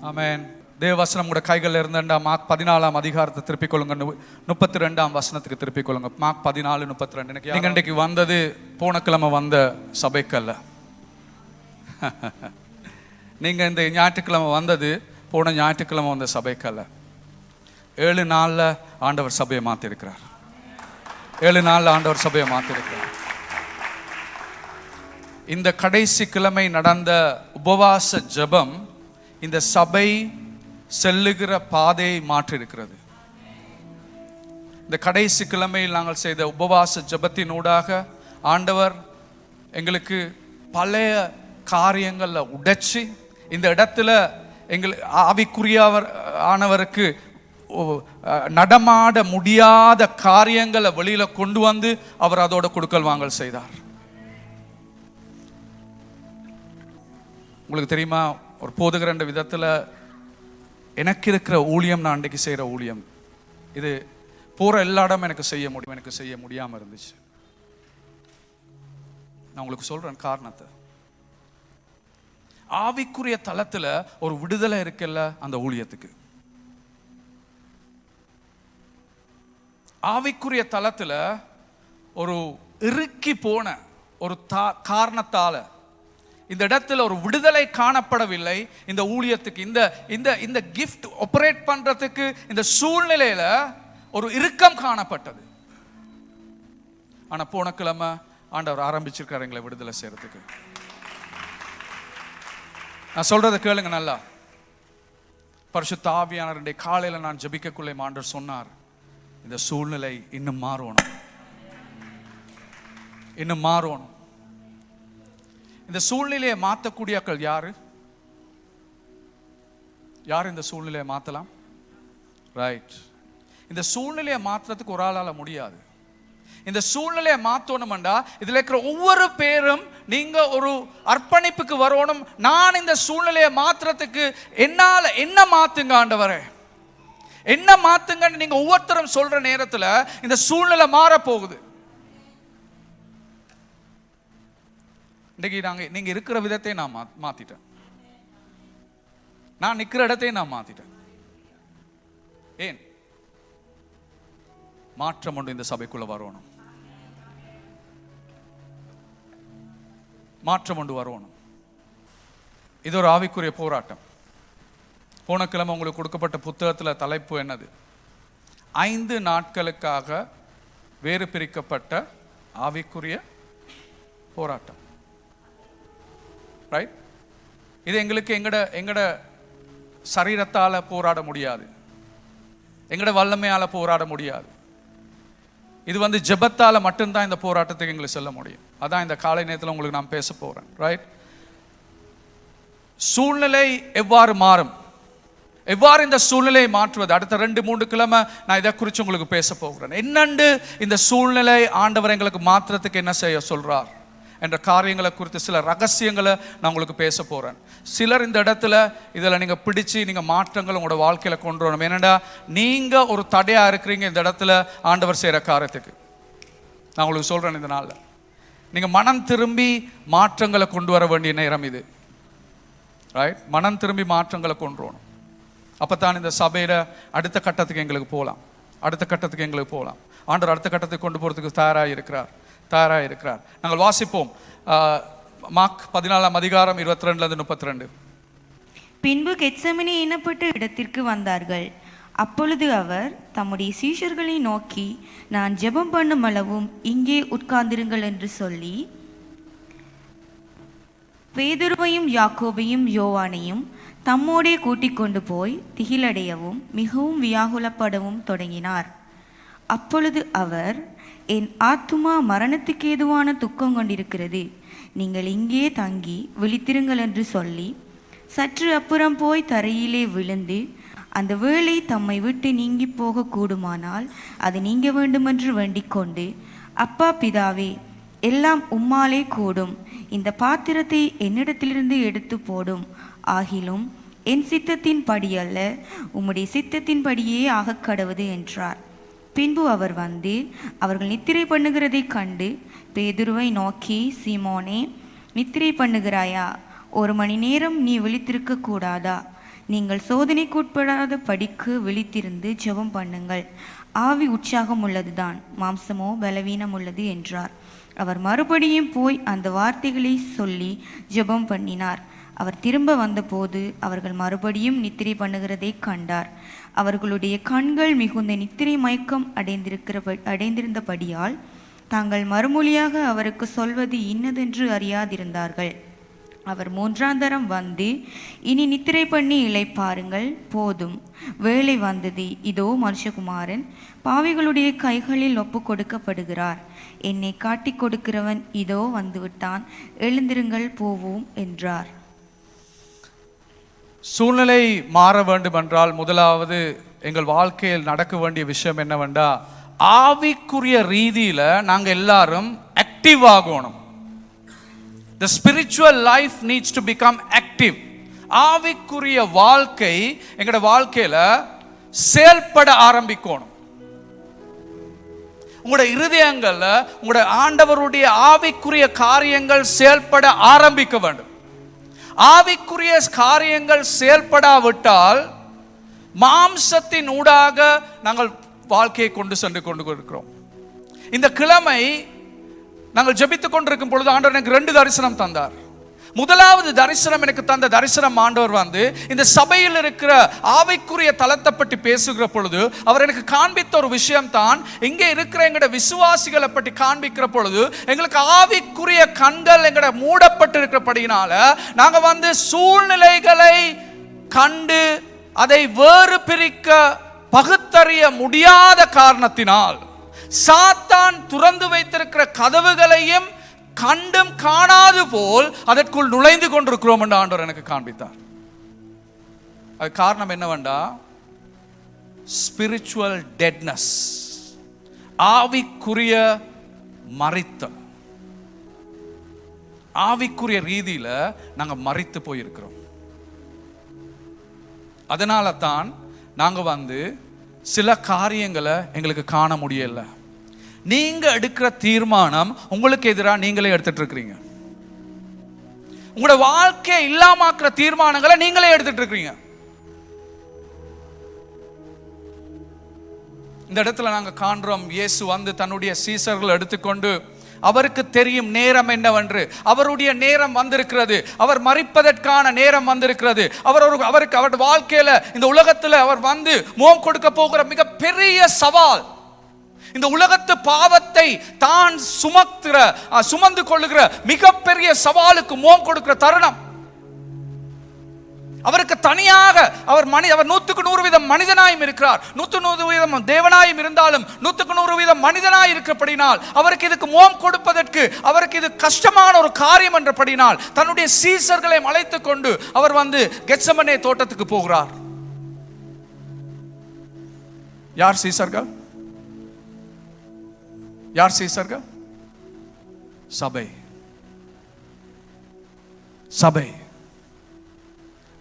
ஆமென். தேவவசனம் கூட கைகளில் இருந்தண்டா மார்க் 14ஆம் அதிகாரத்தை திருப்பிக் கொள்ளுங்க. 32ஆம் வசனத்துக்கு திருப்பிக் கொள்ளுங்க. மார்க் 14:32. நீங்க இன்றைக்கு வந்தது போன கிழமை வந்த சபைக்கல்ல. நீங்க இந்த ஞாயிற்றுக்கிழமை வந்தது போன ஞாயிற்றுக்கிழமை வந்த சபைக்கல்ல. 7 நாள்ல ஆண்டவர் சபையை மாத்திருக்கிறார். 7 நாள்ல ஆண்டவர் சபையை மாத்திருக்கிறார். இந்த கடைசி கிழமை நடந்த உபவாச ஜெபம் இந்த சபை செல்லுகிற பாதையை மாற்றிருக்கிறது. இந்த கடைசி கிழமையில் நாங்கள் செய்த உபவாச ஜெபத்தினூடாக ஆண்டவர் எங்களுக்கு பழைய காரியங்களை உடைச்சி இந்த இடத்துல எங்களுக்கு ஆவிக்குரியவருக்கு நடமாட முடியாத காரியங்களை வெளியில கொண்டு வந்து அவர் அதோட கொடுக்கல் வாங்கல் செய்தார். உங்களுக்கு தெரியுமா, ஒரு போதுகிற என்ற விதத்துல எனக்கு இருக்கிற ஊழியம், நான் அன்றைக்கு செய்கிற ஊழியம், இது போகிற எல்லா இடமும் எனக்கு செய்ய முடியாமல் இருந்துச்சு. நான் உங்களுக்கு சொல்கிறேன் காரணத்தை. ஆவிக்குரிய தளத்தில் ஒரு விடுதலை இருக்குல்ல அந்த ஊழியத்துக்கு. ஆவிக்குரிய தளத்தில் ஒரு இறுக்கி போன ஒரு காரணத்தால இந்த இடத்துல ஒரு விடுதலை காணப்படவில்லை. இந்த ஊழியத்துக்கு இந்த கிஃப்ட் ஆபரேட் பண்றதுக்கு இந்த சூழ்நிலையில ஒரு இறுக்கம் காணப்பட்டது. ஆனா போன கிழமை ஆண்டவர் ஆரம்பிச்சிருக்காரு எங்களை விடுதலை செய்யறதுக்கு. நான் சொல்றதை கேளுங்க நல்லா. பரிசுத்த ஆவியானவருடைய காலையில நான் ஜெபிக்கக்குள்ளே ஆண்டவர் சொன்னார், இந்த சூழ்நிலை இன்னும் மாறணும், இன்னும் மாறணும். இந்த சூழ்நிலையை மாற்றக்கூடியவர்கள் யாரு? யார் இந்த சூழ்நிலையை மாற்றலாம்? ரைட். இந்த சூழ்நிலையை மாற்றுறதுக்கு ஒரு ஆளால முடியாது. இந்த சூழ்நிலையை மாற்றணும்டா இதுல இருக்கிற ஒவ்வொரு பேரும் நீங்க ஒரு அர்ப்பணிப்புக்கு வரணும். நான் இந்த சூழ்நிலையை மாற்றுறதுக்கு என்னால என்ன மாத்துங்க ஆண்டவரே, என்ன மாத்துங்கன்னு நீங்க ஒவ்வொருத்தரும் சொல்ற நேரத்துல இந்த சூழ்நிலை மாற போகுது. இன்னைக்கு நீங்க இருக்கிற விதத்தை நான் மாத்திட்டேன். நான் நிக்கிற இடத்தையும் நான் மாத்திட்டேன். ஏன்? மாற்றம் ஒன்று இந்த சபைக்குள்ள வரணும். மாற்றம் ஒன்று வரணும். இது ஒரு ஆவிக்குரிய போராட்டம். போன கிழமை உங்களுக்கு கொடுக்கப்பட்ட புத்தகத்துல தலைப்பு என்னது? 5 நாட்களுக்காக வேறு பிரிக்கப்பட்ட ஆவிக்குரிய போராட்டம். ரைட். இது எங்களுக்கு எங்கட சரீரத்தால போராட முடியாது, எங்கட வல்லமையால போராட முடியாது. இது ஜெபத்தால மட்டும்தான் இந்த போராட்டத்துக்கு எங்களுக்கு செல்ல முடியும். அதான் இந்த காலை நேரத்தில் உங்களுக்கு நான் பேச போறேன். ரைட். சூழ்நிலை எவ்வாறு மாறும், எவ்வாறு இந்த சூழ்நிலையை மாற்றுவது, அடுத்த 2-3 கிழமை நான் இதை குறித்து உங்களுக்கு பேச போகிறேன். என்னண்டு இந்த சூழ்நிலை ஆண்டவர் எங்களுக்கு மாற்றுறதுக்கு என்ன செய்ய சொல்றார் என்ற காரியங்களை குறித்து சில ரகசியங்களை நான் உங்களுக்கு பேச போறேன். சிலர் இந்த இடத்துல இதில் நீங்க பிடிச்சு நீங்க மாற்றங்கள் உங்களோட வாழ்க்கையில கொண்டு வரணும். ஏன்னா நீங்க ஒரு தடையா இருக்கிறீங்க இந்த இடத்துல ஆண்டவர் செய்யற காரியத்துக்கு. நான் உங்களுக்கு சொல்றேன், இந்த நாள்ல நீங்க மனம் திரும்பி மாற்றங்களை கொண்டு வர வேண்டிய நேரம் இது. ரைட். மனம் திரும்பி மாற்றங்களை கொண்டு வரணும். அப்பதான் இந்த சபையில அடுத்த கட்டத்துக்கு எங்களுக்கு போகலாம். ஆண்டவர் அடுத்த கட்டத்துக்கு கொண்டு போறதுக்கு தயாராக இருக்கிறார். நாங்கள் வாசிப்போம். மார்க் 14ஆம் அதிகாரம் 22-32. பின்பு கெத்செமனே என்னப்பட்ட இடத்திற்கு வந்தார்கள். அப்பொழுது அவர் தம்முடைய சீஷர்களை நோக்கி, நான் ஜெபம் பண்ணும் அளவும் இங்கே உட்கார்ந்திருங்கள் என்று சொல்லி பேதுருவையும் யாக்கோபையும் யோவானையும் தம்மோடே கூட்டிக் கொண்டு போய் திகிலடையவும் மிகவும் வியாகுலப்படவும் தொடங்கினார். அப்பொழுது அவர், என் ஆத்துமா மரணத்துக்கு ஏதுவான துக்கம் கொண்டிருக்கிறது, நீங்கள் இங்கே தங்கி விழித்திருங்கள் என்று சொல்லி சற்று அப்புறம் போய் தரையிலே விழுந்து, அந்த வேளை தம்மை விட்டு நீங்கி போக கூடுமானால் அது நீங்க வேண்டுமென்று வேண்டிக் கொண்டு, அப்பா பிதாவே, எல்லாம் உம்மாலே கூடும், இந்த பாத்திரத்தை என்னிடத்திலிருந்து எடுத்து போடும், ஆகிலும் என் சித்தத்தின் படியல்ல உம்முடைய சித்தத்தின் படியே ஆக கடவுது என்றார். பின்பு அவர் வந்து அவர்கள் நித்திரை பண்ணுகிறதை கண்டு பேதுருவை நோக்கி, சீமோனே, நித்திரை பண்ணுகிறாயா? 1 மணி நேரம் நீ விழித்திருக்க கூடாதா? நீங்கள் சோதனைக்குட்படாத படிக்கு விழித்திருந்து ஜெபம் பண்ணுங்கள். ஆவி உற்சாகம் உள்ளதுதான், மாம்சமோ பலவீனம் உள்ளது என்றார். அவர் மறுபடியும் போய் அந்த வார்த்தைகளை சொல்லி ஜெபம் பண்ணினார். அவர் திரும்ப வந்தபோது அவர்கள் மறுபடியும் நித்திரை பண்ணுகிறதை கண்டார். அவர்களுடைய கண்கள் மிகுந்த நித்திரை மயக்கம் அடைந்திருந்தபடியால் தாங்கள் மறுமொழியாக அவருக்கு சொல்வது இன்னதென்று அறியாதிருந்தார்கள். அவர் 3ஆம் தரம் வந்து, இனி நித்திரை பண்ணி இளைப்பாருங்கள், போதும், வேளை வந்தது, இதோ மனுஷகுமாரன் பாவிகளுடைய கைகளில் ஒப்பு கொடுக்கப்படுகிறார். என்னை காட்டிக் கொடுக்கிறவன் இதோ வந்துவிட்டான், எழுந்திருங்கள், போவோம் என்றார். சூழ்நிலை மாற வேண்டும் என்றால் முதலாவது எங்கள் வாழ்க்கையில் நடக்க வேண்டிய விஷயம் என்னவென்றா, ஆவிக்குரிய ரீதியில நாங்கள் எல்லாரும் ஆக்டிவ் ஆகணும். The spiritual life needs to become active. ஆவிக்குரிய வாழ்க்கை எங்களோட வாழ்க்கையில செயல்பட ஆரம்பிக்கணும். உங்களோட இருதயங்கள்ல உங்களோட ஆண்டவருடைய ஆவிக்குரிய காரியங்கள் செயல்பட ஆரம்பிக்க வேண்டும். ஆவிக்குரிய காரியங்கள் செயல்படாவிட்டால் மாம்சத்தின் ஊடாக நாங்கள் வாழ்க்கையை கொண்டு சென்று கொண்டிருக்கிறோம். இந்த கிழமை நாங்கள் ஜெபித்துக் கொண்டிருக்கும் பொழுது ஆண்டவர் எனக்கு 2 தரிசனம் தந்தார். முதலாவது தரிசனம் எனக்கு தந்த தரிசனம் ஆண்டவர் வந்து இந்த சபையில் இருக்கிற ஆவிக்குரிய தலத்தை பற்றி பேசுகிற பொழுது அவர் எனக்கு காண்பித்த ஒரு விஷயம் தான், இங்கே இருக்கிற எங்களோட விசுவாசிகளை பற்றி காண்பிக்கிற பொழுது எங்களுக்கு ஆவிக்குரிய கண்கள் எங்களோட மூடப்பட்டு இருக்கிறபடினால நாங்கள் வந்து சூழ்நிலைகளை கண்டு அதை வேறு பிரிக்க பகுத்தறிய முடியாத காரணத்தினால் சாத்தான் துறந்து வைத்திருக்கிற கதவுகளையும் கண்டும் காணாது போல் அதற்குள் நுழைந்து கொண்டிருக்கிறோம் என்று ஆண்டவர் எனக்கு காண்பித்தார். அது காரணம் என்னவென்றா, ஸ்பிரிச்சுவல் டெட்னஸ், ஆவிக்குரிய மரித்தல். ஆவிக்குரிய ரீதியில நாங்க மரித்து போயிருக்கிறோம். அதனால தான் நாங்க வந்து சில காரியங்களை எங்களுக்கு காண முடியல. நீங்க எடுக்கிற தீர்மானம் உங்களுக்கு எதிராக நீங்களே எடுத்துட்டு இருக்கிறீங்க. உங்களோட வாழ்க்கையை இல்லாமக்கிற தீர்மானங்களை நீங்களே எடுத்துட்டு இருக்கிறீங்க. இந்த இடத்துல நாங்க காண்றோம், இயேசு வந்து தன்னுடைய சீசர்கள் எடுத்துக்கொண்டு அவருக்கு தெரியும் நேரம் என்னவென்று. அவருடைய நேரம் வந்திருக்கிறது, அவர் மரிப்பதற்கான நேரம் வந்திருக்கிறது. அவருக்கு அவருடைய வாழ்க்கையில இந்த உலகத்தில் அவர் வந்து முகம் கொடுக்க போகிற மிக பெரிய சவால், இந்த உலகத்து பாவத்தை தான் சுமந்து கொள்ளுகிற மிகப்பெரிய சவாலுக்கு முகம் கொடுக்கிற தருணம். அவருக்கு தனியாக அவர் 100% மனிதனாயும் இருக்கிறார், 100% தேவனாயும் இருந்தாலும் 100% மனிதனாய் இருக்கிறபடினால் அவருக்கு இதுக்கு முகம் கொடுப்பதற்கு அவருக்கு இது கஷ்டமான ஒரு காரியம் என்றபடினால் தன்னுடைய சீசர்களை அழைத்துக் கொண்டு அவர் வந்து கெத்செமனே தோட்டத்துக்கு போகிறார். யார் சீசர்கள்? யார் சீசர்கள்? சபை. சபை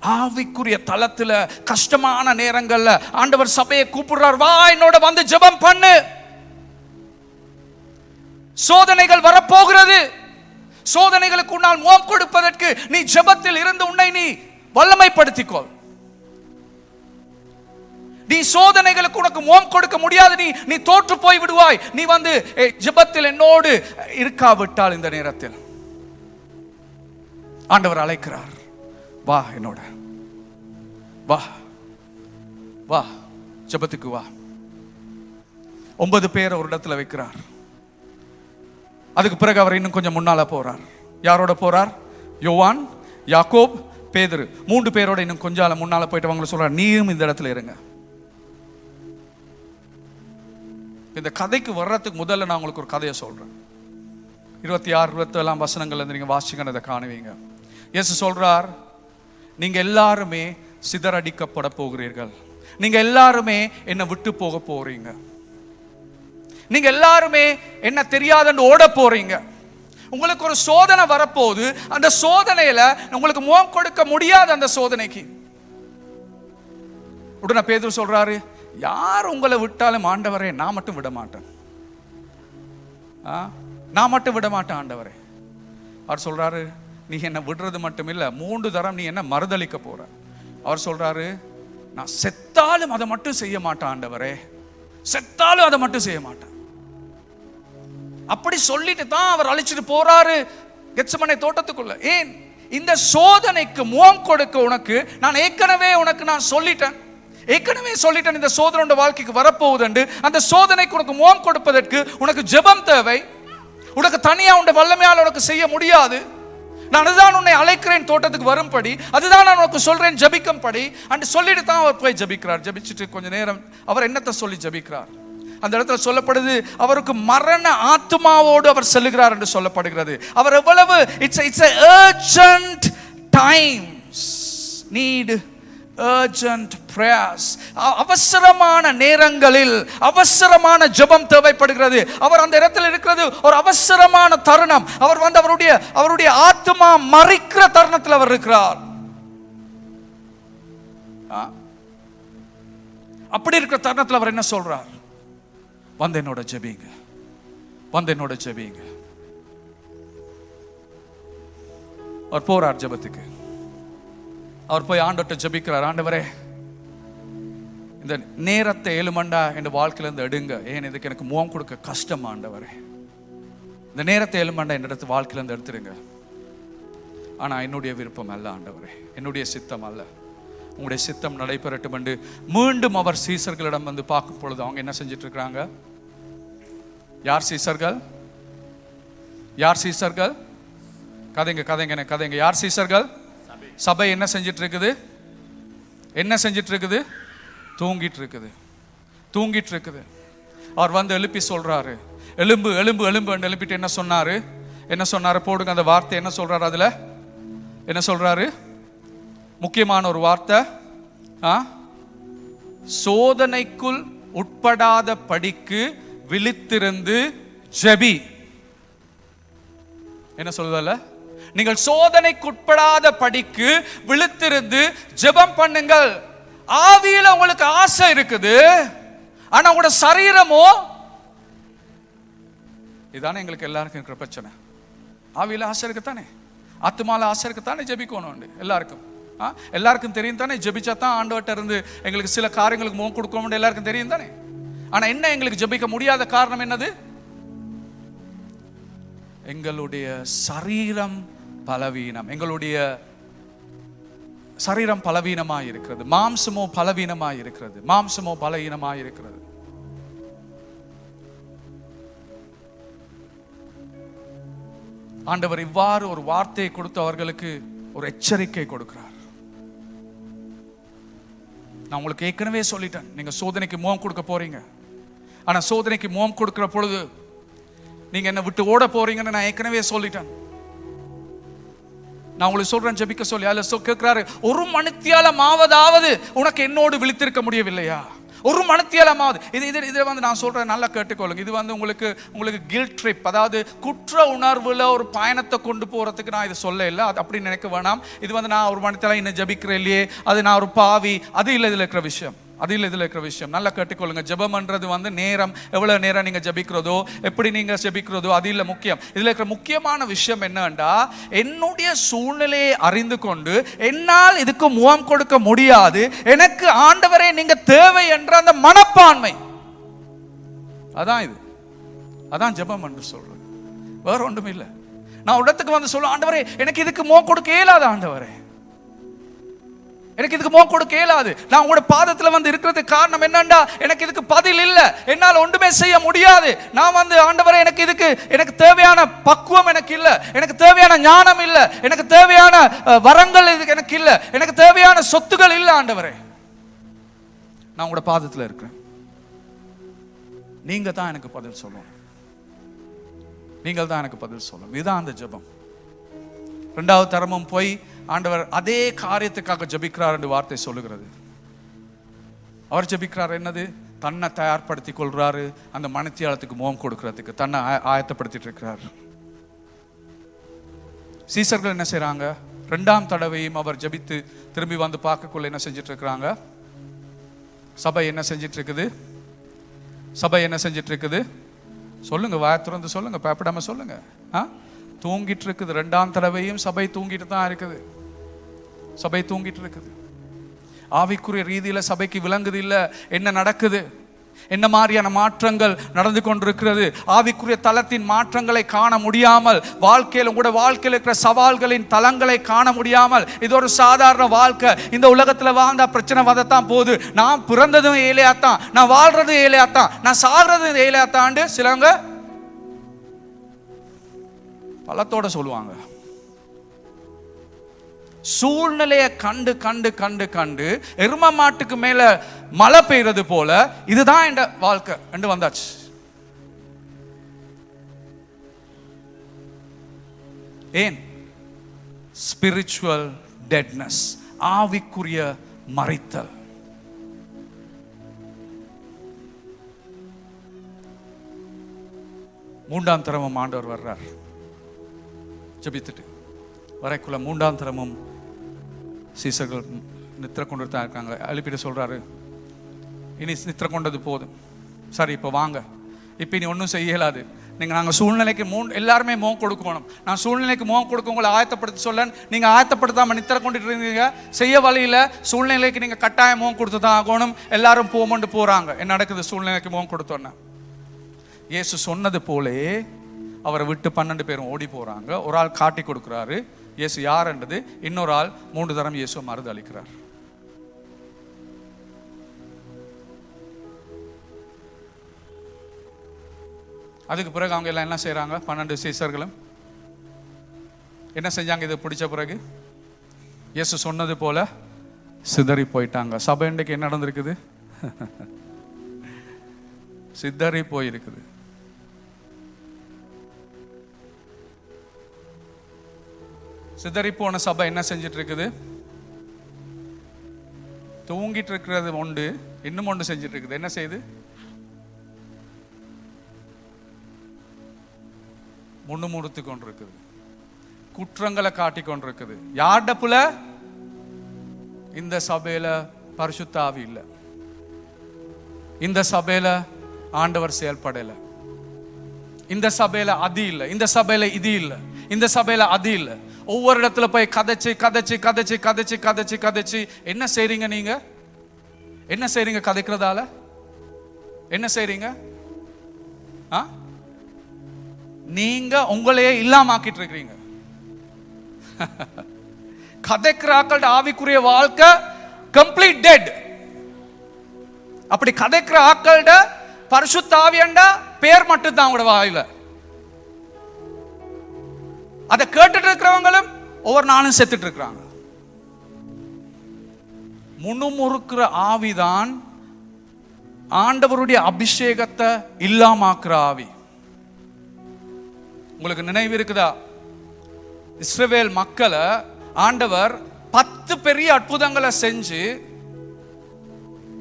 ஆவிக்குரிய தளத்துல கஷ்டமான நேரங்கள்ல ஆண்டவர் சபையை கூப்பிடுறார், வா என்னோட வந்து ஜெபம் பண்ணு. சோதனைகள் வரப்போகிறது. சோதனைகளுக்கு உன்னால் முகம் கொடுப்பதற்கு நீ ஜெபத்தில் இருந்து உன்னை நீ வல்லமைப்படுத்திக்கொள். நீ சோதனைகளுக்கு உனக்கு முகம் கொடுக்க முடியாது, நீ தோற்று போய் விடுவாய். நீ வந்து ஜெபத்தில் என்னோடு இருக்காவிட்டால் இந்த நேரத்தில் ஆண்டவர் அழைக்கிறார், வா என்னோட, வா வா ஜெபத்துக்கு வா. 9 பேர் ஒரு இடத்துல வைக்கிறார். அதுக்கு பிறகு அவர் இன்னும் கொஞ்சம் முன்னால போறார். யாரோட போறார்? யோவான், யாக்கோப், பேதுரு 3 பேரோட இன்னும் கொஞ்சம் முன்னால போயிட்டு அவங்களை சொல்றார், நீயும் இந்த இடத்துல இருங்க. இந்த கதைக்கு வர்றதுக்கு முதல்ல நான் உங்களுக்கு ஒரு கதையை சொல்றேன். 26, 27 வசனங்கள்ல இருந்து நீங்க வாசிங்க, அதை காணுவீங்க. இயேசு சொல்றார், நீங்க எல்லாருமே சிதறடிக்கப்பட போகிறீர்கள், நீங்க எல்லாருமே என்னை விட்டு போக போறீங்க, நீங்க எல்லாருமே என்ன தெரியாதுன்னு ஓட போறீங்க. உங்களுக்கு ஒரு சோதனை வரப்போகுது. அந்த சோதனையில உங்களுக்கு முகம் கொடுக்க முடியாது. அந்த சோதனைக்கு உடனே பேதுரு சொல்றாரு, யார் உங்களை விட்டாலும் ஆண்டவரே நான் மட்டும் விட மாட்டேன், நான் மட்டும் விட மாட்டேன் ஆண்டவரே. அவர் சொல்றாரு, நீ என்ன விடுறது மட்டும் இல்ல, 3 தரம் நீ என்ன மறுதளிக்க போற. அவர் சொல்றாரு, நான் செத்தாலும் அதை மட்டும் செய்ய மாட்டேன் ஆண்டவரே, செத்தாலும் அதை மட்டும் செய்ய மாட்டேன். அப்படி சொல்லிட்டு தான் அவர் அழைச்சிட்டு போறாரு கெத்செமனே தோட்டத்துக்குள்ள. ஏன்? இந்த சோதனைக்கு முகம் கொடுக்க உனக்கு நான் ஏற்கனவே சொல்லிட்டேன், இந்த சோதனை உன் வாழ்க்கைக்கு வரப்போகுது. அந்த சோதனைக்கு உனக்கு முகம் கொடுப்பதற்கு உனக்கு ஜெபம் தேவை. உனக்கு தனியா உன் வல்லமையால் உனக்கு செய்ய முடியாது. நான் அதுதான் உன்னை அழைக்கிறேன் தோட்டத்துக்கு வரும்படி, அதுதான் நான் உனக்கு சொல்றேன் ஜபிக்கும்படி அண்ட் சொல்லிட்டு தான் அவர் போய் ஜபிக்கிறார். ஜபிச்சுட்டு கொஞ்ச நேரம் அவர் என்னத்தை சொல்லி ஜபிக்கிறார்? அந்த இடத்துல சொல்லப்படுது, அவருக்கு மரண ஆத்மாவோடு அவர் செல்லுகிறார் என்று சொல்லப்படுகிறது. அவர் எவ்வளவு it's urgent times need urgent prayers. அவசரமான நேரங்களில் அவசரமான ஜெபம் தேவைப்படுகிறது. அவர் அந்த இடத்துல இருக்கிறது ஒரு அவசரமான தருணம். அவர் அவருடைய ஆத்மா மரிக்கிற தருணத்தில் அவர் இருக்கிறார். அப்படி இருக்கிற தருணத்தில் அவர் என்ன சொல்றார்? வந்து என்னோட ஜெபிங்க, வந்து என்னோட ஜெபிங்க. அவர் போறார் ஜெபத்துக்கு. அவர் போய் ஆண்டவர்கிட்ட ஜெபிக்கிறார். ஆண்டவரே, இந்த நேரத்தை 7 மண்டா என் வாழ்க்கையிலிருந்து எடுங்க. ஏன் இதுக்கு எனக்கு முகம் கொடுக்க கஷ்டம் ஆண்டவரே. இந்த நேரத்தை 7 மண்டா என் இடத்து வாழ்க்கையிலிருந்து எடுத்துருங்க. ஆனா என்னுடைய விருப்பம் அல்ல ஆண்டவரே, என்னுடைய சித்தம் அல்ல, உங்களுடைய சித்தம் நடைபெறட்டும் என்று மீண்டும் அவர் சீசர்களிடம் வந்து பார்க்கும் பொழுது அவங்க என்ன செஞ்சிட்டு இருக்கிறாங்க? யார் சீசர்கள்? யார் சீசர்கள்? கதைங்க கதைங்க கதைங்க. யார் சீசர்கள்? சபை என்ன செஞ்சிட்டு இருக்குது? என்ன செஞ்சிட்டு இருக்குது? தூங்கிட்டு இருக்குது, தூங்கிட்டு இருக்குது. அவர் வந்து எழுப்பி சொல்றாரு, எலும்பு எலும்பு எலும்பு எழுப்பிட்டு என்ன சொன்னாரு? என்ன சொன்னாரு? போடுங்க அந்த வார்த்தை. என்ன சொல்றாரு? அதுல என்ன சொல்றாரு? முக்கியமான ஒரு வார்த்தை. சோதனைக்குள் உட்படாத படிக்கு விழித்திருந்து ஜெபி. என்ன சொல்லுதல்ல? நீங்கள் சோதனைக்குட்படாத படிக்கு விழித்திருந்து ஜெபம் பண்ணுங்கள். ஆவியில உங்களுக்கு ஆசை இருக்குது, ஆனா உங்களோட சரீரமோ, இதானே எங்களுக்கு எல்லாருக்கும் இருக்கிற பிரச்சனை. ஆவியில ஆசை இருக்குத்தானே, ஆத்மால ஆசை இருக்குத்தானே ஜெபிக்கணும் எல்லாருக்கும். எல்லாருக்கும் தெரியும் தானே, ஜெபிச்சா தான் ஆண்டவர்கிட்ட இருந்து எங்களுக்கு சில காரியங்களுக்கு முகம் கொடுக்கணும் எல்லாருக்கும் தெரியும் தானே. ஆனா என்ன எங்களுக்கு ஜெபிக்க முடியாத காரணம் என்னது? எங்களுடைய சரீரம் பலவீனம். எங்களுடைய சரீரம் பலவீனமாய் இருக்கிறது, மாம்சமோ பலவீனமாய் இருக்கிறது, மாம்சமோ பலவீனமாய் இருக்கிறது. ஆண்டவர் இவ்வாறு ஒரு வார்த்தையை கொடுத்து அவர்களுக்கு ஒரு எச்சரிக்கை கொடுக்கிறார். நான் உங்களுக்கு ஏற்கனவே சொல்லிட்டேன், நீங்க சோதனைக்கு முகம் கொடுக்க போறீங்க. ஆனா சோதனைக்கு முகம் கொடுக்கிற பொழுது நீங்க என்ன விட்டு ஓட போறீங்கன்னு நான் ஏற்கனவே சொல்லிட்டேன். நான் உங்களுக்கு சொல்றேன் ஜெபிக்க சொல்லி. அதுல கேட்கிறாரு, ஒரு மணித்தியாலமாவதாவது உனக்கு என்னோடு விழித்திருக்க முடியவில்லையா? ஒரு மணித்தியாலமாவது. இதை வந்து நான் சொல்றேன், நல்லா கேட்டுக்கொள்ளுங்க. இது வந்து உங்களுக்கு கில்ட் ட்ரிப், அதாவது குற்ற உணர்வுல ஒரு பயணத்தை கொண்டு போறதுக்கு நான் இதை சொல்ல இல்லை. அது அப்படி நினைக்க வேணாம். இது வந்து நான் ஒரு மணித்தியாலம் இன்னும் ஜெபிக்கிறேன் இல்லையே, அது நான் ஒரு பாவி, அது இல்லை இதில் இருக்கிற விஷயம். அது இல்லை இதில் இருக்கிற விஷயம். நல்லா கேட்டுக்கொள்ளுங்க. ஜெபம்ன்றது வந்து நேரம், எவ்வளவு நேரம் நீங்க ஜெபிக்கிறதோ, எப்படி நீங்க ஜெபிக்கிறதோ அது இல்லை முக்கியம். இதுல இருக்கிற முக்கியமான விஷயம் என்னன்னா, என்னுடைய சூழ்நிலையை அறிந்து கொண்டு என்னால் இதுக்கு முகம் கொடுக்க முடியாது, எனக்கு ஆண்டவரே நீங்க தேவை என்ற அந்த மனப்பான்மை, அதான் இது. அதான் ஜெபம் என்று சொல்றேன், வேற ஒன்றும் இல்லை. நான் இடத்துக்கு வந்து சொல்ல, ஆண்டவரே எனக்கு இதுக்கு முகம் கொடுக்க இயலாத, ஆண்டவரே எனக்கு இதுக்கு முகம் கொடுக்க இயலாது. நான் உங்களோட பாதத்தில் வந்து இருக்கிறதுக்கு காரணம் என்னண்டா, எனக்கு இதுக்கு பதில் இல்லை, என்னால் ஒன்றுமே செய்ய முடியாது. நான் வந்து ஆண்டவரே எனக்கு தேவையான பக்குவம் எனக்கு இல்லை, எனக்கு தேவையான ஞானம் இல்லை, எனக்கு தேவையான வரங்கள் எனக்கு இல்லை, எனக்கு தேவையான சொத்துகள் இல்லை. ஆண்டவரே நான் உங்களோட பாதத்தில் இருக்கிறேன், நீங்க தான் எனக்கு பதில் சொல்லணும், நீங்கள் தான் எனக்கு பதில் சொல்லணும். இதுதான் அந்த ஜெபம். 2வது தரமும் போய் ஆண்டவர் அதே காரியத்துக்காக ஜெபிக்கிறார் என்று வார்த்தை சொல்லுகிறது. அவர் ஜெபிக்கிறார் என்னது? தன்னை தயார்படுத்தி கொள்றாரு, அந்த மணித்தியாலத்துக்கு முகம் கொடுக்கிறதுக்கு தன்னை ஆயத்தப்படுத்திட்டு இருக்கிறார். சீசர்கள் என்ன செய்யறாங்க? 2ஆம் தடவையும் அவர் ஜெபித்து திரும்பி வந்து பார்க்கக்குள்ள என்ன செஞ்சிட்டு இருக்கிறாங்க? சபை என்ன செஞ்சிட்டு இருக்குது? சபை என்ன செஞ்சிட்டு இருக்குது? சொல்லுங்க, வாயை திறந்து சொல்லுங்க, பயப்படாம சொல்லுங்க. தூங்கிட்டு இருக்குது. 2ஆம் தடவையும் சபை தூங்கிட்டு தான் இருக்குது. சபை தூங்கிட்டு இருக்குது. ஆவிக்குரிய ரீதியில சபைக்கு விளங்குது இல்ல, என்ன நடக்குது, என்ன மாதிரியான மாற்றங்கள் நடந்து கொண்டிருக்கிறது. ஆவிக்குரிய தளத்தின் மாற்றங்களை காண முடியாமல், வாழ்க்கையில் உங்களோட வாழ்க்கையில் இருக்கிற சவால்களின் தளங்களை காண முடியாமல், இது ஒரு சாதாரண வாழ்க்கை, இந்த உலகத்துல வாழ்ந்தா பிரச்சனை வந்தத்தான் போகுது, நான் பிறந்ததும் ஏழையாத்தான், நான் வாழ்றதும் ஏழையாத்தான், நான் சாகிறதும் ஏழையாத்தாண்டு சிலவங்க பலத்தோட சொல்லுவாங்க. சூழ்நிலையை கண்டு கண்டு கண்டு கண்டு எரும மாட்டுக்கு மேல மழை பெய்யறது போல இதுதான் என்ற வாழ்க்கை என்று வந்தாச்சு. ஏன்? ஸ்பிரிச்சுவல் டெட்னஸ், ஆவிக்குரிய மறைத்தல். மூன்றாம் தரமும் ஆண்டவர் வர்றார். ஜெபித்துட்டு வரைக்குள்ள மூன்றாம் தரமும் சீசர்கள் நித்திர கொண்டு தான் இருக்காங்க. எழுப்பிட்டு சொல்றாரு, இனி நித்திர கொண்டது போதும், சரி இப்போ வாங்க, இப்போ இனி ஒன்றும் செய்யலாது, நாங்கள் சூழ்நிலைக்கு எல்லாருமே முகம் கொடுக்கணும், நான் சூழ்நிலைக்கு முகம் கொடுக்க உங்களை ஆயத்தப்படுத்த சொல்ல நீங்கள் ஆயத்தப்படுத்தாமல் நித்திர கொண்டுட்டு இருந்தீங்க, செய்ய வழியில் சூழ்நிலைக்கு நீங்கள் கட்டாயம் முகம் கொடுத்து தான் ஆகணும், எல்லாரும் போமண்டு போகிறாங்க. என்ன நடக்குது? சூழ்நிலைக்கு முகம் கொடுத்தோன்னே இயேசு சொன்னது போலே அவரை விட்டு 12 பேரும் ஓடி போகிறாங்க. ஒரு ஆள் காட்டி கொடுக்குறாரு இயேசு யாருன்றது, இன்னொரு ஆள் 3 தரம் இயேசு மறுது அளிக்கிறார். அதுக்கு பிறகு அவங்க எல்லாம் என்ன செய்யறாங்க? 12 சீசர்களும் என்ன செஞ்சாங்க? இது பிடிச்ச பிறகு இயேசு சொன்னது போல சிதறி போயிட்டாங்க. சபை இன்றைக்கு என்ன நடந்திருக்குது? சிதறி போயிருக்குது. சிதறி போன சபை என்ன செஞ்சிட்டு இருக்குது? தூங்கிட்டு இருக்கிறது ஒன்று, இன்னும் ஒன்று செஞ்சிட்டு இருக்குது. என்ன செய்யுது? முன்னுமுறுத்து கொண்டிருக்குது, குற்றங்களை காட்டி கொண்டிருக்குது. யார்டப்புல? இந்த சபையில பரிசுத்த ஆவி இல்லை, இந்த சபையில ஆண்டவர் செயல்படல, இந்த சபையில அது இல்லை, இந்த சபையில இது இல்லை, இந்த சபையில அது இல்லை. ஒவ்வொரு இடத்துல போய் கதைச்சு கதைச்சு கதைச்சு கதைச்சு கதைச்சு கதைச்சு என்ன செய்றீங்க? நீங்க என்ன செய்றீங்க? கதைக்கிறதால என்ன செய்றீங்க? நீங்க உங்களையே இல்லாம ஆக்கிட்டு இருக்கிறீங்க. கதைக்கிற ஆக்கள் ஆவிக்குரிய வாழ்க்கை கம்ப்ளீட் டெட். அப்படி கதைக்கிற ஆக்களோட பரிசுத்த ஆவியண்டா பேர் மட்டும் தான் அவங்களோட வாயில. அதை கேட்டுட்டு இருக்கிறவங்களும் ஒவ்வொரு நாளும் செத்துட்டு இருக்கிறாங்க. முன்னுமுறுக்கிற ஆவிதான் ஆண்டவருடைய அபிஷேகத்தை இல்லாமாக்குற ஆவி. உங்களுக்கு நினைவு இருக்குதா? இஸ்ரவேல் மக்களை ஆண்டவர் 10 பெரிய அற்புதங்களை செஞ்சு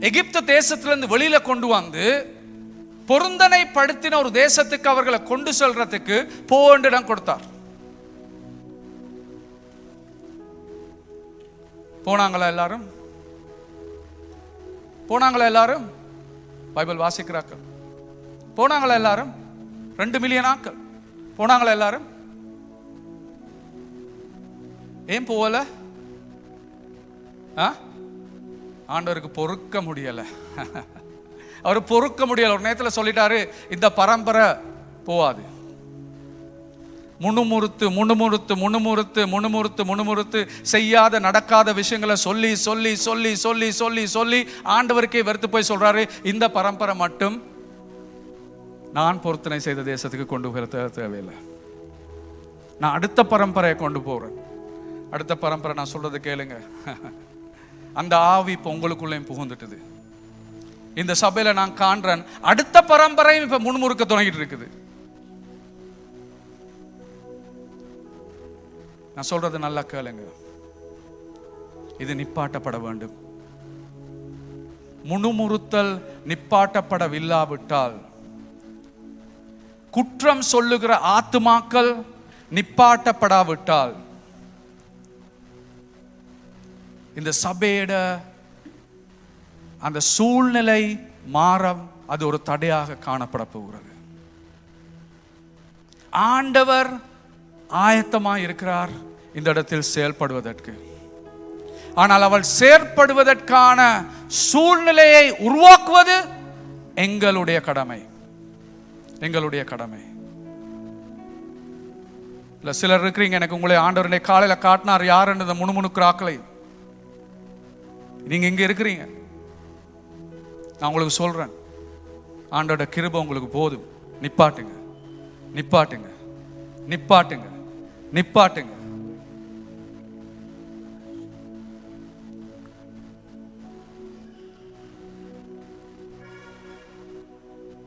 எகிப்து தேசத்திலிருந்து வெளியில கொண்டு வந்து பொருந்தனை படுத்தின ஒரு தேசத்துக்கு அவர்களை கொண்டு செல்றதுக்கு போன்ற இடம் கொடுத்தார். போனாங்களா எல்லாரும்? போனாங்களா எல்லாரும்? பைபிள் வாசிக்கிறார்கள். போனாங்களா எல்லாரும்? 2 மில்லியன் ஆக்கள் போனாங்களா எல்லாரும்? ஏன் போகல? ஆண்டவருக்கு பொறுக்க முடியல. அவர் பொறுக்க முடியல. ஒரு நேரத்தில் சொல்லிட்டாரு, இந்த பரம்பரை போவாது. முணுமுறுத்து முணுமுறுத்து முணுமுறுத்து முணுமுறுத்து முணுமுறுத்து செய்யாத நடக்காத விஷயங்களை சொல்லி சொல்லி சொல்லி சொல்லி சொல்லி சொல்லி ஆண்டவருக்கே வெறுத்து போய் சொல்றாரு, இந்த பரம்பரை மட்டும் நான் பொருத்தனை செய்த தேசத்துக்கு கொண்டு போகிற தேவையில்லை, நான் அடுத்த பரம்பரையை கொண்டு போறேன். அடுத்த பரம்பரை நான் சொல்றது கேளுங்க. அந்த ஆவி இப்போ உங்களுக்குள்ளேயும் புகுந்துட்டுது. இந்த சபையில நான் காண்றேன், அடுத்த பரம்பரையும் இப்ப முன்முறுக்க தொடங்கிட்டு இருக்குது. நான் சொல்றது நல்லா கேளுங்க, இது நிப்பாட்டப்பட வேண்டும். முணுமுறுத்தல் நிப்பாட்டப்படவில்லாவிட்டால், குற்றம் சொல்லுகிற ஆத்துமாக்கள் நிப்பாட்டப்படாவிட்டால், இந்த சபையோட அந்த சூழ்நிலை மாறம் அது ஒரு தடையாக காணப்பட போகிறது. ஆண்டவர் ஆயத்தமாக இருக்கிறார் இந்த இடத்தில் செயல்படுவதற்கு. ஆனால் அவள் செயற்படுவதற்கான சூழ்நிலையை உருவாக்குவது எங்களுடைய கடமை. எங்களுடைய கடமை. இல்ல சிலர் இருக்கிறீங்க, எனக்கு உங்களை ஆண்டவருடைய காலையில காட்டினார் யாருன்னு இந்த முணுமுணுக்கிற ஆக்களை. நீங்க இங்க இருக்கிறீங்க, நான் உங்களுக்கு சொல்றேன், ஆண்டோட கிருபை உங்களுக்கு போதும். நிப்பாட்டுங்க, நிப்பாட்டுங்க, நிப்பாட்டுங்க, நிப்பாட்டுங்க.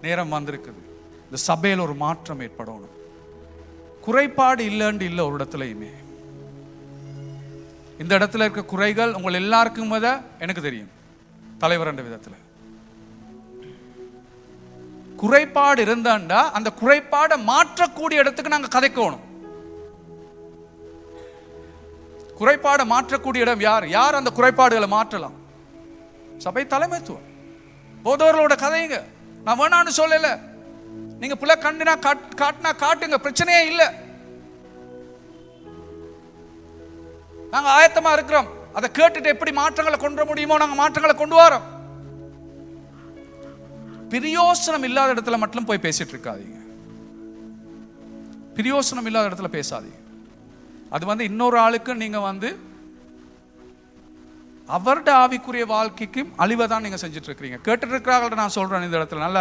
நேரம் வந்திருக்குது. இந்த சபையில் ஒரு மாற்றம் ஏற்படணும். குறைபாடு இல்லைன்னு இல்லை ஒரு இடத்துலையுமே. இந்த இடத்துல இருக்க குறைகள் உங்கள் எல்லாருக்கும் எனக்கு தெரியும், தலைவர் என்ற விதத்தில். குறைபாடு இருந்தாண்டா அந்த குறைபாடை மாற்றக்கூடிய இடத்துக்கு நாங்கள் கதைக்கணும். குறைபாடை மாற்றக்கூடிய இடம் யார்? யார் அந்த குறைபாடுகளை மாற்றலாம்? சபை தலைமைத்துவம். போதவர்களோட கதைங்க. நான் வேணான்னு சொல்லல, நீங்க புள்ள கண்டினா காட்டினா காட்டுங்க, பிரச்சனையே இல்லை. நாங்க ஆயத்தமா இருக்கிறோம். அதை கேட்டுட்டு எப்படி மாற்றங்களை கொண்டு வர முடியுமோ நாங்க மாற்றங்களை கொண்டு வரோம். பிரயோசனம் இல்லாத இடத்துல மட்டும் போய் பேசிட்டு இருக்காதீங்க. பிரயோசனம் இல்லாத இடத்துல பேசாதீங்க. அது இன்னொரு ஆளுக்கு நீங்க அவருடைய ஆவிக்குரிய வாழ்க்கைக்கும் அழிவை தான் நீங்க செஞ்சுட்டு இருக்கிறீங்க. கேட்டுட்டு இருக்கிறாங்க. நான் சொல்றேன், இந்த இடத்துல நல்லா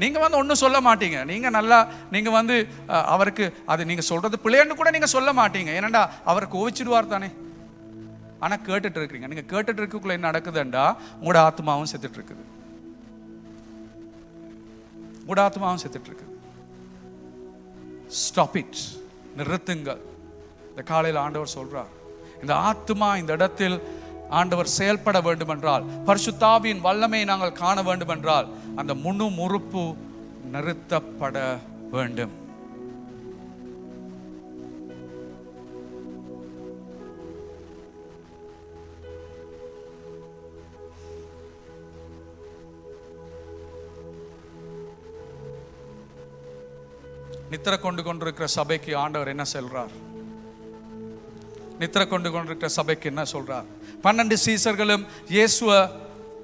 நீங்க ஒன்றும் சொல்ல மாட்டீங்க. நீங்க நல்லா நீங்க அவருக்கு அது நீங்க சொல்றது பிள்ளைன்னு கூட நீங்க சொல்ல மாட்டீங்க. ஏனண்டா அவர் கோவிச்சிடுவார் தானே. ஆனா கேட்டுட்டு இருக்கிறீங்க. நீங்க கேட்டுட்டு இருக்குள்ள என்ன நடக்குதுண்டா, உங்களோட ஆத்மாவும் செத்துட்டு இருக்குது. உங்களோட ஆத்மாவும் செத்துட்டு இருக்குது. ஸ்டாப் இட், நிறுத்துங்கள். இந்த காலையில் ஆண்டவர் சொல்றார், இந்த ஆத்மா இந்த இடத்தில் ஆண்டவர் செயல்பட வேண்டும் என்றால், பரிசுத்த ஆவியின் வல்லமையை நாங்கள் காண வேண்டும் என்றால், அந்த முழு முறுப்பு நிறுத்தப்பட வேண்டும். நித்திர கொண்டு கொண்டிருக்கிற சபைக்கு ஆண்டவர் என்ன சொல்றார்? நித்திர கொண்டு கொண்டிருக்கிற சபைக்கு என்ன சொல்றார்? 12 சீசர்களும் இயேசுவை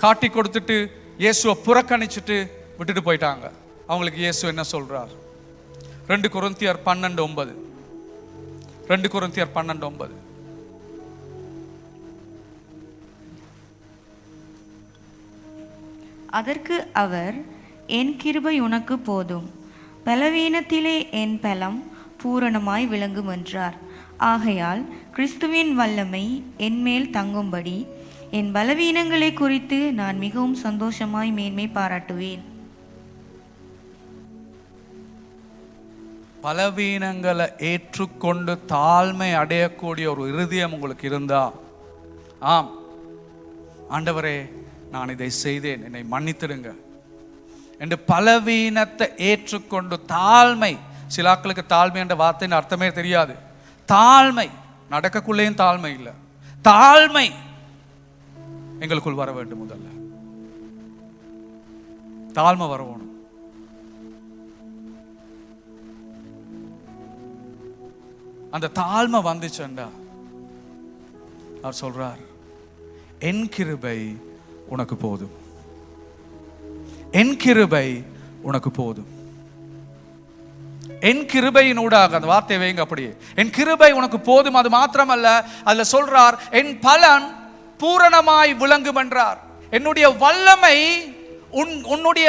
காட்டி கொடுத்துட்டு இயேசுவை புறக்கணிச்சுட்டு விட்டுட்டு போயிட்டாங்க. அவங்களுக்கு இயேசு என்ன சொல்றார்? 2 கொரிந்தியர் 12:9. 2 கொரிந்தியர் 12:9. அதற்கு அவர், என் கிருபை உனக்கு போதும், பலவீனத்திலே என் பலம் பூரணமாய் விளங்கும் என்றார். ஆகையால் கிறிஸ்துவின் வல்லமை என்மேல் தங்கும்படி என் பலவீனங்களை குறித்து நான் மிகவும் சந்தோஷமாய் மேன்மை பாராட்டுவேன். பலவீனங்களை ஏற்றுக்கொண்டு தாழ்மை அடையக்கூடிய ஒரு இருதயம் உங்களுக்கு இருந்தா, ஆம் ஆண்டவரே நான் இதை செய்தேன், என்னை மன்னித்திடுங்க என்று பலவீனத்தை ஏற்றுக்கொண்டு தாழ்மை. சிலாக்களுக்கு தாழ்மை என்ற வார்த்தையின் அர்த்தமே தெரியாது. தாழ்மை, நடக்கக்குள்ளேயும் தாழ்மை இல்லை, தாழ்மை எங்களுக்குள் வர வேண்டும். முதல்ல தாழ்மை வரணும். அந்த தாழ்மை வந்துச்சுண்டா அவர் சொல்றார், என் கிருபை உனக்கு போதும், என் கிருபை உனக்கு போதும். என் கிருபையின் ஊடாக, அந்த வார்த்தை வைங்க அப்படியே, என் கிருபை உனக்கு போதும். அது மாத்திரமல்ல, அதுல சொல்றார், என் பலன் பூரணமாய் விளங்கும் என்றார். என்னுடைய வல்லமை உன்னுடைய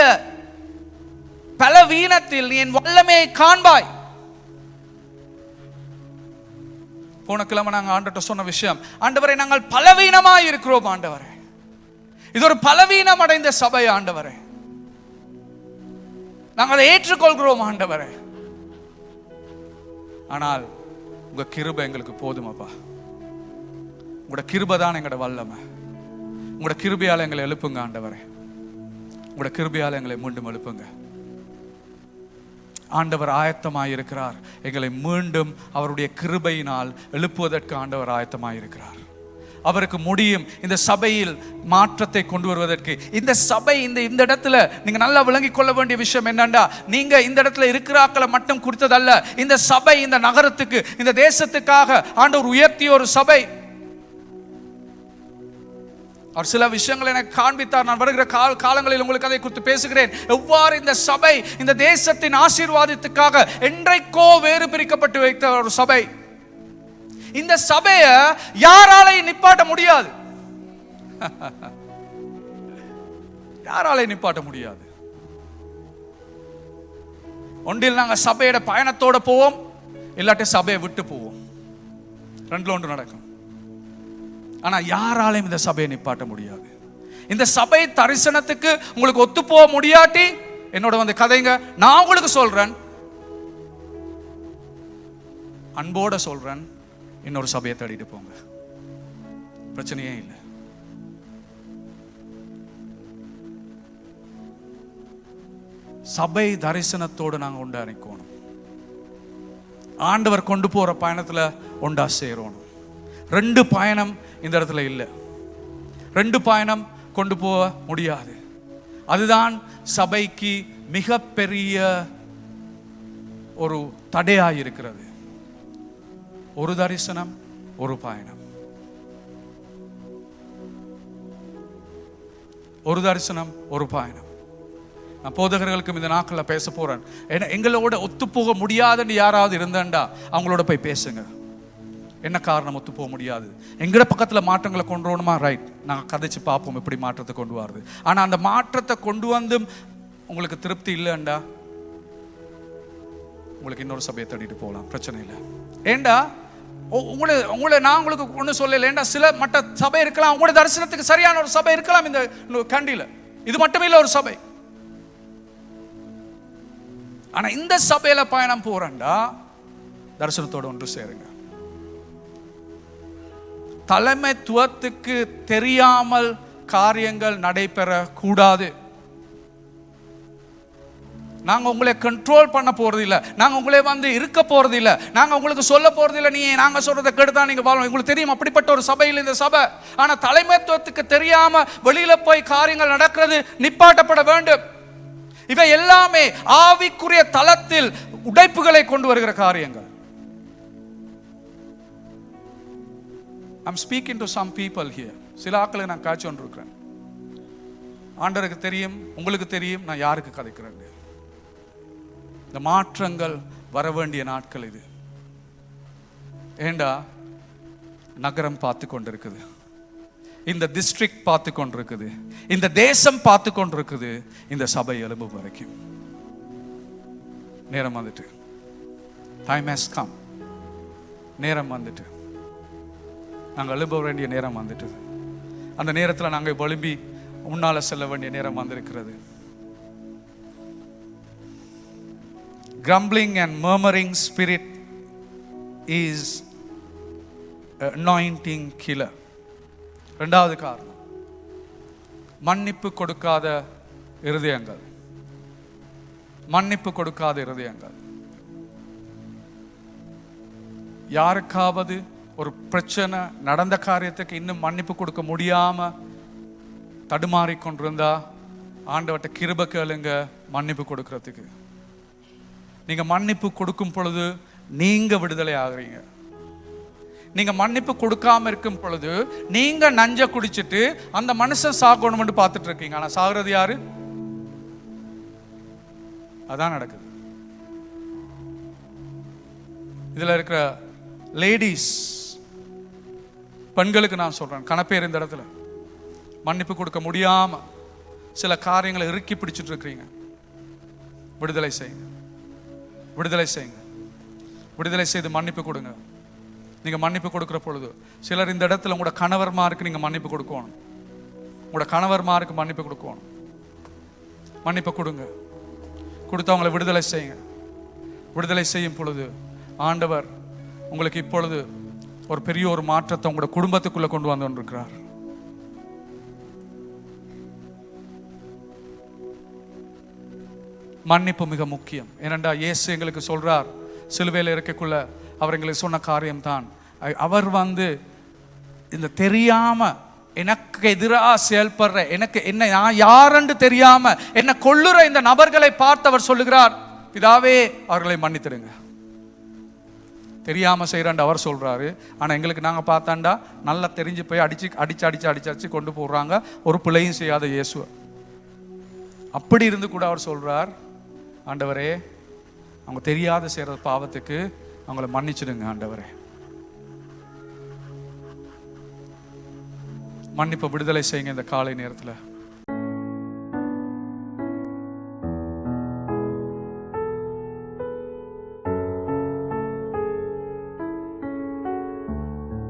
பலவீனத்தில் என் வல்லமையை காண்பாய். போன கிழமை நாங்க ஆண்டவர்கிட்ட சொன்ன விஷயம், ஆண்டவரே நாங்கள் பலவீனமாய் இருக்கிறோம் ஆண்டவரே, இது ஒரு பலவீனம் அடைந்த சபை ஆண்டவரே, நாங்கள் ஏற்றுக்கொள்கிறோம் ஆண்டவரே, ஆனால் உங்க கிருபை எங்களுக்கு போதுமாப்பா. உங்களோட கிருபை தான் எங்களோட வல்லமை. உங்களோட கிருபையால எங்களை எழுப்புங்க ஆண்டவரே, உங்களோட கிருபையால எங்களை மீண்டும் எழுப்புங்க. ஆண்டவர் ஆயத்தமாயிருக்கிறார் எங்களை மீண்டும் அவருடைய கிருபையினால் எழுப்புவதற்கு. ஆண்டவர் ஆயத்தமாயிருக்கிறார். அவருக்கு முடியும் இந்த சபையில் மாற்றத்தை கொண்டு வருவதற்கு. இந்த சபை இந்த இடத்துல நீங்க நல்லா விளங்கிக் கொள்ள வேண்டிய விஷயம் என்னன்னா, நீங்க இந்த இடத்துல இருக்கிறாக்களை மட்டும் கொடுத்ததல்ல. இந்த சபை இந்த நகரத்துக்கு, இந்த தேசத்துக்காக ஆண்டவர் உயர்த்திய ஒரு சபை. அவர் சில விஷயங்களை எனக்கு காண்பித்தார். நான் வருகிற காலங்களில் உங்களுக்கு அதை குறித்து பேசுகிறேன். எவ்வாறு இந்த சபை இந்த தேசத்தின் ஆசீர்வாதத்துக்காக என்றைக்கோ வேறு பிரிக்கப்பட்டு வைத்த ஒரு சபை. இந்த சபையை யாராலையும் நிப்பாட்ட முடியாது. யாராலையும் நிப்பாட்ட முடியாது. ஒன்றில் நாங்கள் சபையோட பயணத்தோட போவோம், இல்லாட்டி சபையை விட்டு போவோம். ரெண்டுல ஒன்று நடக்கும். ஆனா யாராலையும் இந்த சபையை நிப்பாட்ட முடியாது. இந்த சபை தரிசனத்துக்கு உங்களுக்கு ஒத்து போக முடியாட்டி என்னோட வந்து கதைங்க. நான் உங்களுக்கு சொல்றேன், அன்போட சொல்றேன், இன்னொரு சபையை தேடிட்டு போங்க, பிரச்சனையே இல்லை. சபை தரிசனத்தோடு நாங்க உண்டா நிற்கணும். ஆண்டவர் கொண்டு போற பயணத்துல உண்டா சேரணும். ரெண்டு பயணம் இந்த இடத்துல இல்லை. ரெண்டு பயணம் கொண்டு போக முடியாது. அதுதான் சபைக்கு மிகப்பெரிய ஒரு தடையாய் இருக்கிறது. ஒரு தரிசனம், ஒரு பயணம். ஒரு தரிசனம், ஒரு பயணம். நான் போதகர்களுக்கும் இந்த நாட்களில் பேச போறேன். எங்களோட ஒத்து போக முடியாதுன்னு யாராவது இருந்தாண்டா அவங்களோட போய் பேசுங்க. என்ன காரணம் ஒத்து போக முடியாது? எங்கட பக்கத்தில் மாற்றங்களை கொண்டு வரணுமா? ரைட், நாங்கள் கதைச்சு பார்ப்போம் எப்படி மாற்றத்தை கொண்டு வருது. ஆனால் அந்த மாற்றத்தை கொண்டு வந்தும் உங்களுக்கு திருப்தி இல்லைண்டா உங்களுக்கு இன்னொரு சபையை தேடிட்டு போகலாம், பிரச்சனை இல்லை. ஏண்டா உங்களை நான் உங்களுக்கு ஒன்றும் சொல்லலை. ஏண்டா சில மற்ற சபை இருக்கலாம், உங்களோட தரிசனத்துக்கு சரியான ஒரு சபை இருக்கலாம் இந்த கண்டியில். இது மட்டுமே இல்லை ஒரு சபை. ஆனா இந்த சபையில பயணம் போறேன்டா தரிசனத்தோட ஒன்று சேருங்க. தலைமைத்துவத்துக்கு தெரியாமல் காரியங்கள் நடைபெற கூடாது. நாங்க உங்களை கண்ட்ரோல் பண்ண போறது இல்லை, நாங்க உங்களே வந்து இருக்க போறது இல்லை, நாங்க உங்களுக்கு சொல்ல போறது இல்லை, நீ நாங்க சொல்றதை கெடுதான் நீங்க வாழணும். உங்களுக்கு தெரியும் அப்படிப்பட்ட ஒரு சபையில் இந்த சபை. ஆனா தலைமைத்துவத்துக்கு தெரியாம வெளியில போய் காரியங்கள் நடக்கிறது நிப்பாட்டப்பட வேண்டும். இவை எல்லாமே ஆவிக்குரிய தளத்தில் உடைப்புகளை கொண்டு வருகிற காரியங்கள். I'm speaking to some people here. சில ஆட்களை நான் காய்ச்சி கொண்டு இருக்கிறேன். ஆண்டவருக்கு தெரியும், உங்களுக்கு தெரியும் நான் யாருக்கு கதைக்கிறேன். இந்த மாற்றங்கள் வர வேண்டிய நாட்கள் இது. ஏண்டா நகரம் பார்த்து கொண்டிருக்குது, இந்த டிஸ்ட்ரிக்ட் பார்த்து கொண்டிருக்குது, இந்த தேசம் பார்த்து கொண்டிருக்குது, இந்த சபை எழும்பு வரைக்கும் நேரம் வந்துட்டு. Time has come. நேரம் வந்துட்டு, நாங்கள் எழும்ப வேண்டிய நேரம் வந்துட்டு. அந்த நேரத்தில் நாங்கள் எழும்பி முன்னால செல்ல வேண்டிய நேரம் வந்திருக்கிறது. Grumbling and murmuring spirit is anointing killer. இரண்டாவது காரணம், மன்னிப்பு கொடுக்காத இருதயங்கள். மன்னிப்பு கொடுக்காத இருதயங்கள். யாருக்காவது ஒரு பிரச்சனை நடந்த காரியத்துக்கு இன்னும் மன்னிப்பு கொடுக்க முடியாம தடுமாறி கொண்டிருந்தா ஆண்டவர்ட்ட கிருபை கேளுங்க மன்னிப்பு கொடுக்கறதுக்கு. நீங்க மன்னிப்பு கொடுக்கும் பொழுது நீங்க விடுதலை ஆகுறீங்க. நீங்க மன்னிப்பு கொடுக்காம இருக்கும் பொழுது நீங்க நஞ்ச குடிச்சிட்டு அந்த மனுஷன் சாகணும்னு பார்த்துட்டு இருக்கீங்க. ஆனா சாகுறது யாரு? அதான் நடக்குது. இதுல இருக்கிற லேடிஸ், பெண்களுக்கு நான் சொல்றேன், கணப்பேர் இந்த இடத்துல மன்னிப்பு கொடுக்க முடியாம சில காரியங்களை இறுக்கி பிடிச்சிட்டு இருக்கிறீங்க. விடுதலை செய்யுங்க, விடுதலை செய்யுங்க, விடுதலை செய்து மன்னிப்பு கொடுங்க. நீங்க மன்னிப்பு கொடுக்கிற பொழுது சிலர் இந்த இடத்துல உங்களோட கணவர்மாருக்கு நீங்க மன்னிப்பு கொடுக்கணும். உங்களோட கணவர்மாருக்கு மன்னிப்பு கொடுக்கணும். மன்னிப்பு கொடுங்க, கொடுத்து அவங்களை விடுதலை செய்யுங்க. விடுதலை செய்யும் பொழுது ஆண்டவர் உங்களுக்கு இப்பொழுது ஒரு பெரிய ஒரு மாற்றத்தை உங்களோட குடும்பத்துக்குள்ள கொண்டு வந்து கொண்டிருக்கிறார். மன்னிப்பு மிக முக்கியம். ஏனென்றா இயேசு எங்களுக்கு சொல்றார், சிலுவையில் இருக்கக்குள்ள அவர் எங்களுக்கு சொன்ன காரியம் தான். அவர் வந்து இந்த தெரியாம எனக்கு எதிராக செயல்படுற, எனக்கு என்ன நான் யாரென்று தெரியாம என்ன கொள்ளுற இந்த நபர்களை பார்த்து அவர் சொல்லுகிறார், பிதாவே அவர்களை மன்னித்திடுங்க. தெரியாமல் செய்கிறாண்டு அவர் சொல்கிறாரு. ஆனால் எங்களுக்கு நாங்கள் பார்த்தாண்டா நல்லா தெரிஞ்சு போய் அடிச்சு கொண்டு போடுறாங்க ஒரு பிழையும் செய்யாத இயேசுவை. அப்படி இருந்து கூட அவர் சொல்கிறார், ஆண்டவரே அவங்க தெரியாத செய்கிற பாவத்துக்கு அவங்கள மன்னிச்சிடுங்க ஆண்டவரே. மன்னிப்பு விடுதலை செய்யுங்க இந்த காலை நேரத்தில்.